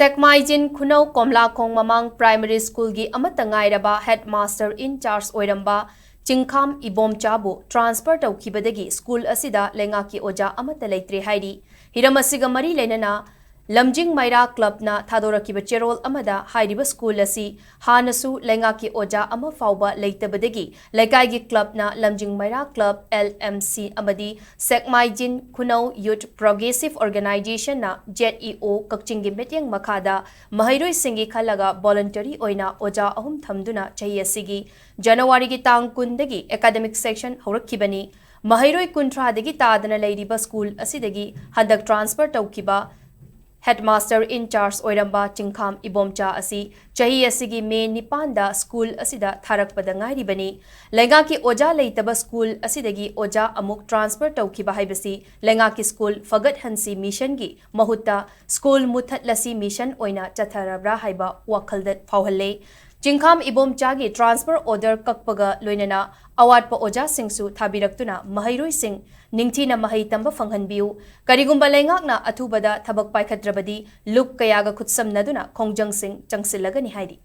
Tekmaijin Khunau Komlakhong Mamang Primary School gi Amata Ngairaba Headmaster in charge oiramba Chingkham Ibomchabu transfer Toukhibadagi school asida Leingak ki oja Amata Leitre hairi hiram asiga mari lenana Lamjing Maira Club na Thadoraki Cherol Amada Hairiba School asi Hanasu Leingak ki oja ama fauba Leitabadagi Laikai Club na Lamjing Maira Club LMC Amadi Sekmaijin Khunau Youth Progressive Organization na ZEO Kakchingi Metyang Makada Mahairoi Singi Khalaga voluntary oina oja ahum thamduna chahi asigi January gi tang kundagi academic section horakhibani Mahairoi kuntra dagi tadana leiriba school asidagi hadak transfer taukiba Headmaster in charge oiramba Chingkham Ibomcha asi chahi asigi May 9 da school asida tharakpada ngairibani Leingak ki oja leitaba school asidagi oja amuk transfer taukiba haibasi Leingak ki school fagat hansi mission gi mahutta school muthatlasi mission oina chatharabra haiba wakhaldat phawhalle Chingkham Ibomcha gi transfer order kakpaga loinana awatpa oja singsu thabiraktuna mahairoi sing ningthina mahai tamba fanghanbiu karigumba Leingak na athubada thabak paikhadrabadi luk kayaga khutsamnaduna khongjang sing changsilagani hairi